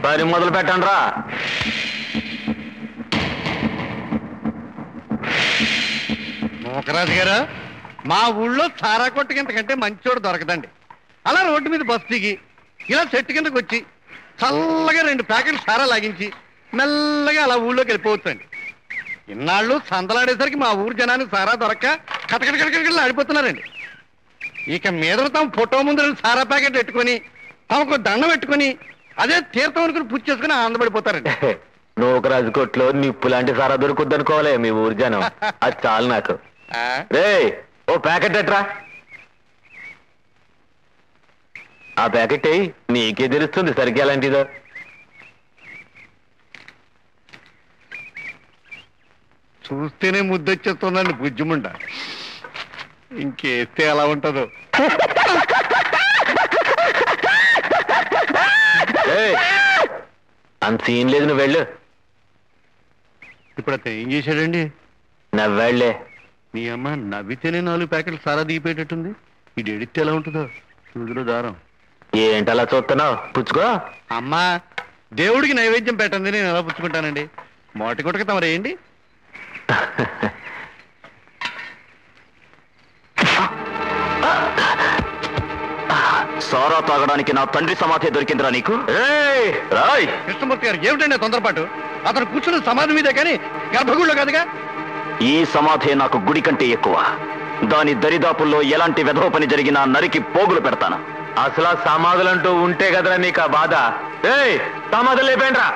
పని మొదలు పెట్టండి రా. నూకరాజు గారు, మా ఊళ్ళో సారా కొట్టు ఇంతకంటే మంచోడు దొరకదండి. అలా రోడ్డు మీద బస్సు దిగి ఇలా చెట్టు కిందకు వచ్చి చల్లగా 2 ప్యాకెట్లు సారా లాగించి మెల్లగా అలా ఊళ్ళోకి వెళ్ళిపోవచ్చండి. ఇన్నాళ్ళు సందలాడేసరికి మా ఊరు జనానికి సారా దొరక్క కటకటకటకటలు ఆడిపోతున్నారండి. ఇక మీద తమ ఫోటో ముందు 2 సారా ప్యాకెట్ పెట్టుకొని తమకు దండం పెట్టుకొని అదే తీర్థం అనుకుని పూజ చేసుకుని ఆనందపడిపోతారండి. నూకరాజు కొట్లో నిప్పు లాంటి సారా దొరుకుద్ది అనుకోవాలి మీ ఊరు జనం. అది చాలు నాకు. రే ఓ ప్యాకెట్ ఎట్రా. ఆ ప్యాకెట్ నీకే తెలుస్తుంది సరిగ్గా ఎలాంటిదో. చూస్తేనే ముద్దొచ్చేస్తుందండి బుజ్జిముండ. ఇంకేస్తే ఎలా ఉంటుందో. అంత సీన్ లేదు, నువ్వు వెళ్ళు. ఇప్పుడు అతను ఏం చేశాడండి? నవ్వాళ్లే. నీ అమ్మ నవ్వితేనే 4 ప్యాకెట్లు సారా దిగిపోయేటట్టుంది. ఇది ఎడితే ఎలా ఉంటుందో చూదురు దారం. ఏంటలా చూస్తున్నావు? పుచ్చుకో. అమ్మా దేవుడికి నైవేద్యం పెట్టండి, నేను ఎలా పుచ్చుకుంటానండి? మోటి కొట్టక తమరేయండి. సారా తాగడానికి నా తండ్రి సమాధి దొరికిందిరా నీకు? కృష్ణమూర్తి గారు ఏమిటండి తొందరపాటు? అతను కూర్చున్న సమాధి మీదే కానీ గర్భగుడిలో కాదుగా. ఈ సమాధి నాకు గుడి కంటే ఎక్కువ. దాని దరిదాపుల్లో ఎలాంటి వెధవ పని జరిగినా నరికి పోగులు పెడతాను. అసలు సమాధులంటూ ఉంటే కదరా నీకు ఆ బాధ. సమాధులు లేపేండ్రా.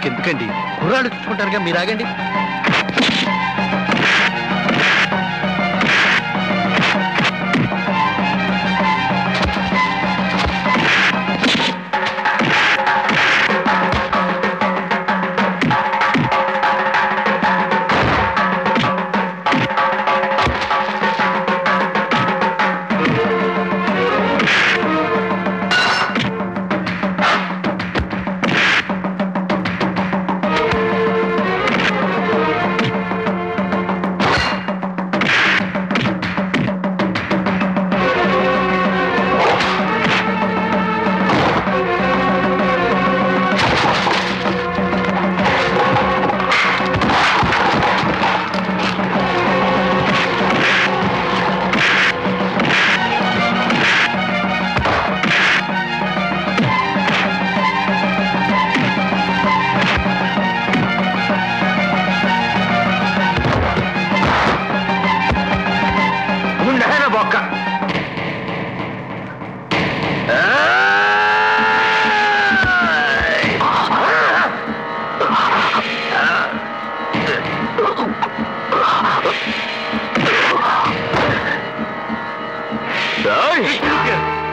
ఎందుకండి కుర్రాళ్ళు చూసుకుంటారుగా, మీరు ఆగండి.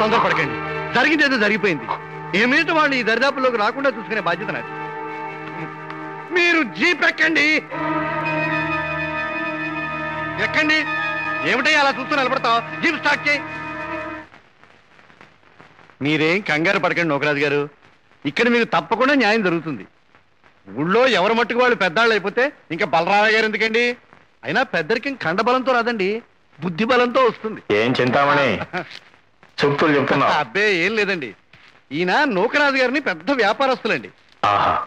తొందరపడకండి, జరిగిందేదో జరిగిపోయింది. ఏమిటి వాళ్ళు ఈ దరిదాపుల్లోకి రాకుండా చూసుకునే బాధ్యత నాది. మీరు జీప్ ఎక్కండి. ఎక్కండి. ఏమిటో అలా చూస్తూ నిలబడతావు? జీప్ స్టార్ట్ చేయి. మీరేం కంగారు పడకండి నూకరాజు గారు, ఇక్కడ మీకు తప్పకుండా న్యాయం జరుగుతుంది. ఊళ్ళో ఎవరు మట్టుకు వాళ్ళు పెద్దాళ్ళు అయిపోతే ఇంకా బలరామయ్య గారు ఎందుకండి? అయినా పెద్దరికం కండబలంతో రాదండి, బుద్ధి బలంతో వస్తుంది. ఏం చింతామణి చెప్తులు చెప్తున్నా? అబ్బే ఏం లేదండి, ఈయన నూకరాజు గారిని పెద్ద వ్యాపారస్తులండి.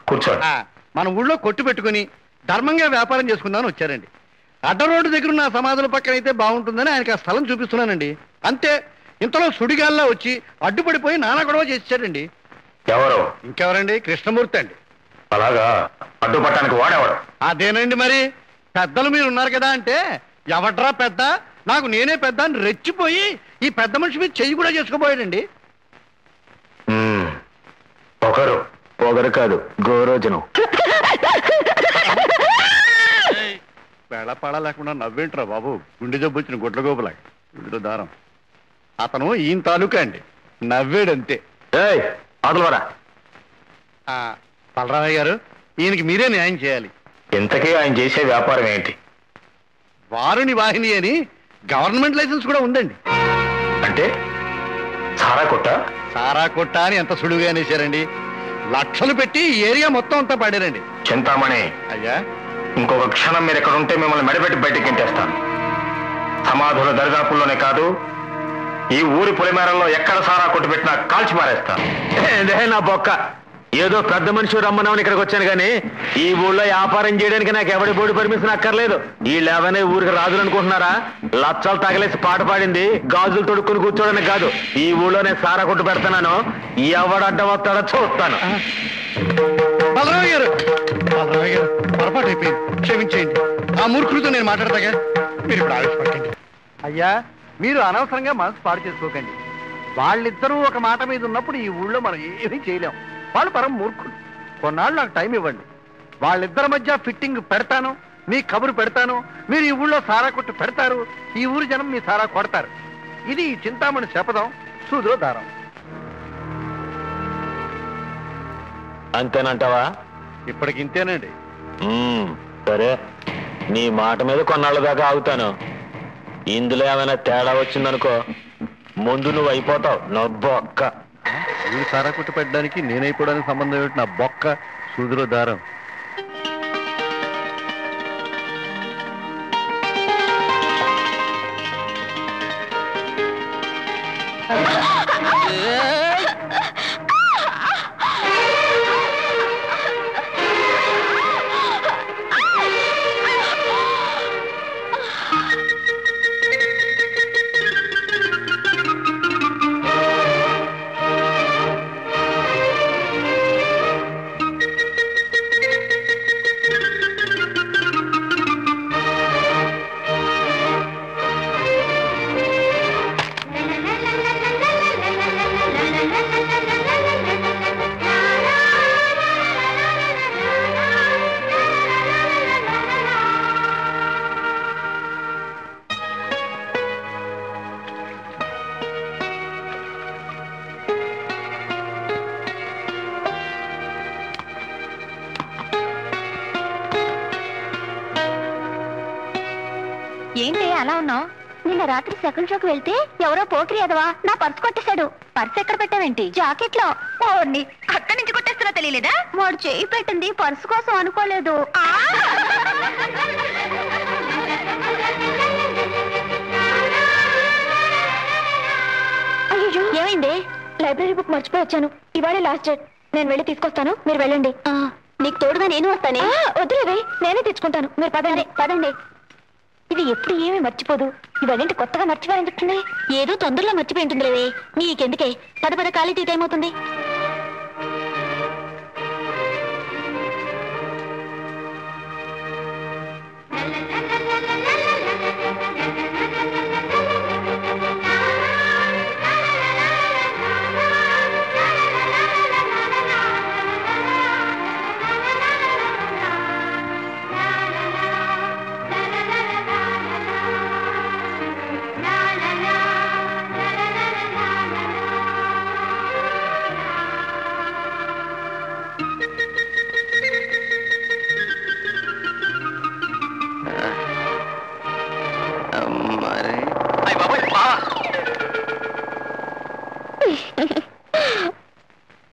కూర్చో. మన ఊళ్ళో కొట్టు పెట్టుకుని ధర్మంగా వ్యాపారం చేసుకుందామని వచ్చారండి. అడ్డ రోడ్డు దగ్గర ఉన్న సమాధుల పక్కన అయితే బాగుంటుందని ఆయనకి ఆ స్థలం చూపిస్తున్నానండి. అంతే, ఇంతలో సుడిగాల్లో వచ్చి అడ్డుపడిపోయి నానా గొడవ చేసేసాడండి. ఎవరు? ఇంకెవరండి, కృష్ణమూర్తి అండి. అలాగా? అడ్డుపట్టడానికి వాడేవాడు? అదేనండి, మరి పెద్దలు మీరు ఉన్నారు కదా అంటే ఎవడ్రా పెద్ద, నాకు నేనే పెద్ద అని రెచ్చిపోయి ఈ పెద్ద మనిషి మీద చెయ్యి కూడా చేసుకోబోయాడండి. పొగరు కాదు, గోరోజనం. పేళపాళ లేకుండా నవ్వేంట్రా బాబు, గుండె జబ్బు వచ్చిన గుడ్ల గోపులాగా. గుడ్డు దారం. అతను ఈయన తాలూకా అండి, నవ్వేడంతే. అదలవరా బలరామయ్య గారు, ఈయనకి మీరే న్యాయం చేయాలి. ఇంతకీ ఆయన చేసే వ్యాపారం ఏంటి? వారుని వాహిని అని గవర్నమెంట్ లైసెన్స్ కూడా ఉందండి. అంటే సారా కొట్ట? సారా కొట్ట అని ఎంత సులువుగా అనేసారండి. లక్షలు పెట్టి ఏరియా మొత్తం అంతా పాడారండి. చింతామణి అయ్యా, ఇంకొక క్షణం మీరు ఎక్కడ ఉంటే మిమ్మల్ని మెడపెట్టి బయటకి గెంటేస్తాను. సమాధుల దరిదాపుల్లోనే కాదు, ఈ ఊరి పొలిమేరల్లో ఎక్కడ సారా కొట్టు పెట్టినా కాల్చి మారేస్తాను. నా బొక్క, ఏదో పెద్ద మనిషి రమ్మన్నామని ఇక్కడికి వచ్చాను కానీ ఈ ఊళ్ళో వ్యాపారం చేయడానికి నాకు ఎవడి బోర్డు పర్మిషన్ అక్కర్లేదు. వీళ్ళు ఏమైనా ఊరికి రాజులు అనుకుంటున్నారా? లక్షలు తగలేసి పాట పాడింది గాజులు తొడుక్కుని కూర్చోడానికి కాదు. ఈ ఊళ్ళో నేను సారా కొట్టు పెడతాను, ఎవడడ్డం వస్తాడో చూస్తాను. బలరామయ్య గారు, బలరామయ్య గారు, పొరపాటు అయిపోయింది, క్షమించేయండి. ఆ మూర్ఖుడితో నేను మాట్లాడతాగా, మీరు ఇప్పుడు ఆవేశపడకండి. అయ్యా, మీరు అనవసరంగా మనసు పాడు చేసుకోకండి. వాళ్ళిద్దరూ ఒక మాట మీద ఉన్నప్పుడు ఈ ఊళ్ళో మనం ఏమీ చేయలేం. వాళ్ళు పరం మూర్ఖులు. కొన్నాళ్ళు నాకు టైం ఇవ్వండి. వాళ్ళిద్దరి మధ్య ఫిట్టింగ్ పెడతాను, మీ కబురు పెడతాను. మీరు ఈ ఊళ్ళో సారా కొట్టు పెడతారు, ఈ ఊరి జనం మీ సారా కొడతారు. ఇది ఈ చింతామణి శపథం, సూదిలో దారం. అంతేనంటావా? ఇప్పటికి ఇంతేనండి. సరే, నీ మాట మీద కొన్నాళ్ళ దాకా ఆగుతాను. ఇందులో ఏమైనా తేడా వచ్చిందనుకో, ముందు నువ్వు అయిపోతావు. నొబ్బొక్క. వీడు సారా కొట్టు పెట్టడానికి నేనైపోవడానికి సంబంధం ఏమిటి? నా బొక్క, సూదిలో దారం. ఏంటి అలా ఉన్నావు? నిన్న రాత్రి సెకండ్ షోకి వెళ్తే ఎవరో పోకిరి ఎదవా నా పర్స్ కొట్టేశాడు. పర్స్ ఎక్కడ పెట్టావేంటి? జాకెట్ లో. అక్కడి నుంచి కొట్టేస్తున్నా తెలియలేదా? వాడు చేయి పెట్టింది పర్స్ కోసం అనుకోలేదు. అయ్యో, ఏమైంది? లైబ్రరీ బుక్ మర్చిపోయి వచ్చాను. ఇవాళే లాస్ట్ డేట్. నేను వెళ్ళి తీసుకొస్తాను, మీరు వెళ్ళండి. నీకు తోడుగా నేను వస్తానే. వద్దులేవే, నేనే తెచ్చుకుంటాను. మీరు పదండి పదండి. ఇది ఎప్పుడు ఏమీ మర్చిపోదు. ఇవాళేంటి కొత్తగా మర్చిపోయారని చెప్తుంది? ఏదో తొందరలో మర్చిపోయి ఉంటుంది లేవే. నీకెందుకే, పద కాలేజీ టైం అవుతుంది. మరి